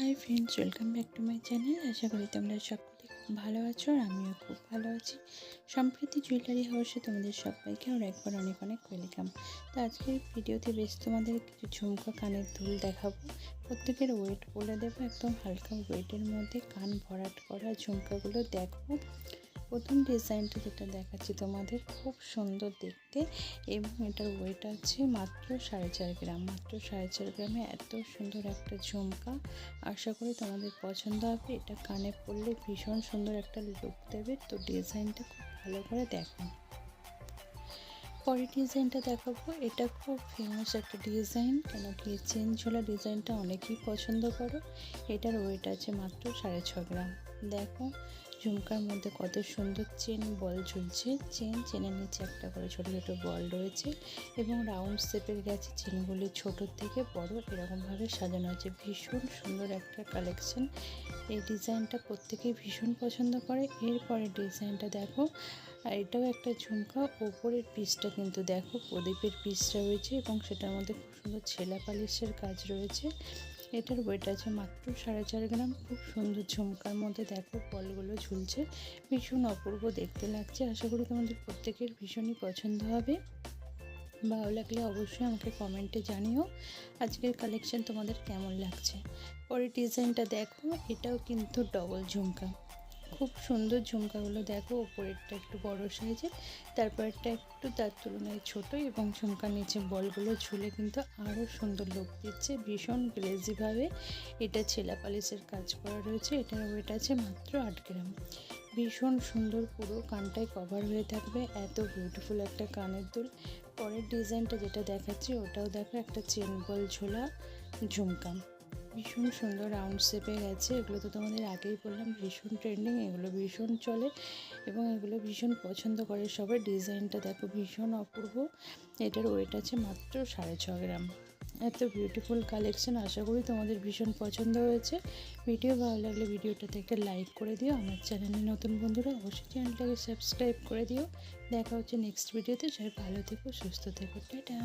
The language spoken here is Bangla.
High friends, welcome back to my channel. আশা করি তোমরা সকলে খুব ভালো আছো আর আমিও খুব ভালো আছি। সম্প্রীতি জুয়েলারি হাউসে তোমাদের সবাইকে আর একবার অনেক অনেক ওয়েলকাম। তো আজকের ভিডিওতে বেশ তোমাদের কিছু ঝুমকা কানের দুল দেখাবো। প্রত্যেকের ওয়েট বলে দেবো, একদম হালকা ওয়েটের মধ্যে কান ভরাট করা ঝুমকাগুলো দেখো। প্রথম ডিজাইনটা যেটা দেখাচ্ছি তোমাদের, খুব সুন্দর দেখতে এবং এটার ওয়েট আছে মাত্র 4.5 গ্রাম। মাত্র 4.5 গ্রামে এত সুন্দর একটা ঝুমকা। আশা করি তোমাদের পছন্দ হবে। এটা কানে পরলে ভীষণ সুন্দর একটা লুক দেবে। তো ডিজাইনটা খুব ভালো করে দেখো। পরের ডিজাইনটা দেখাবো। এটা খুব ফেমাস একটা ডিজাইন, কেন কি চেন ঝোলা ডিজাইনটা অনেকেই পছন্দ করো। এটার ওয়েট আছে মাত্র 6.5 গ্রাম। দেখো ঝুমকার মধ্যে কত সুন্দর চেন বল ঝুলছে। চেনের নিচে একটা করে ছোটো ছোটো বল রয়েছে এবং রাউন্ড শেপের গেছে চেনগুলি, ছোটোর থেকে বড় এরকমভাবে সাজানো আছে। ভীষণ সুন্দর একটা কালেকশন। এই ডিজাইনটা প্রত্যেকেই ভীষণ পছন্দ করে। এরপরে ডিজাইনটা দেখো, আর এটাও একটা ঝুমকা। ওপরের পিসটা কিন্তু দেখো প্রদীপের পিসটা রয়েছে এবং সেটার মধ্যে খুব সুন্দর ছেলা পালিশের কাজ রয়েছে। এটার ওয়েট আছে মাত্র 4.5 গ্রাম। খুব সুন্দর ঝুমকার মধ্যে দেখো বলগুলো ঝুলছে, ভীষণ অপূর্ব দেখতে লাগছে। আশা করি তোমাদের প্রত্যেকের ভীষণই পছন্দ হবে। ভালো লাগলে অবশ্যই আমাকে কমেন্টে জানিও আজকের কালেকশন তোমাদের কেমন লাগছে। পরের ডিজাইনটা দেখো, এটাও কিন্তু ডবল ঝুমকা। খুব সুন্দর ঝুমকাগুলো দেখো, ওপরেরটা একটু বড় সাইজের, তারপরেরটা একটু তার তুলনায় ছোট এবং ঝুমকার নিচে বলগুলো ঝুলে কিন্তু আরও সুন্দর লুক দিচ্ছে ভীষণ গ্লেজিভাবে। এটা ছেলা পালিশের কাজ করা রয়েছে। এটার ওয়েট আছে মাত্র 8 গ্রাম। ভীষণ সুন্দর, পুরো কানটায় কভার হয়ে থাকবে, এত বিউটিফুল একটা কানের দুল। পরের ডিজাইনটা যেটা দেখাচ্ছি ওটাও দেখো, একটা চেন বল ঝোলা ঝুমকা। ভীষণ সুন্দর রাউন্ড শেপে গেছে। এগুলো তো তোমাদের আগেই বললাম ভীষণ ট্রেন্ডিং, এগুলো ভীষণ চলে এবং এগুলো ভীষণ পছন্দ করে সবাই। ডিজাইনটা দেখো ভীষণ অপূর্ব। এটার ওয়েট আছে মাত্র 6.5 গ্রাম। এত বিউটিফুল কালেকশন। আশা করি তোমাদের ভীষণ পছন্দ হয়েছে। ভিডিও ভালো লাগলে ভিডিওটাতে একটা লাইক করে দিও। আমার চ্যানেলে নতুন বন্ধুরা অবশ্যই চ্যানেলটাকে সাবস্ক্রাইব করে দিও। দেখা হচ্ছে নেক্সট ভিডিওতে। সবাই ভালো থেকো, সুস্থ থেকো, টাটা।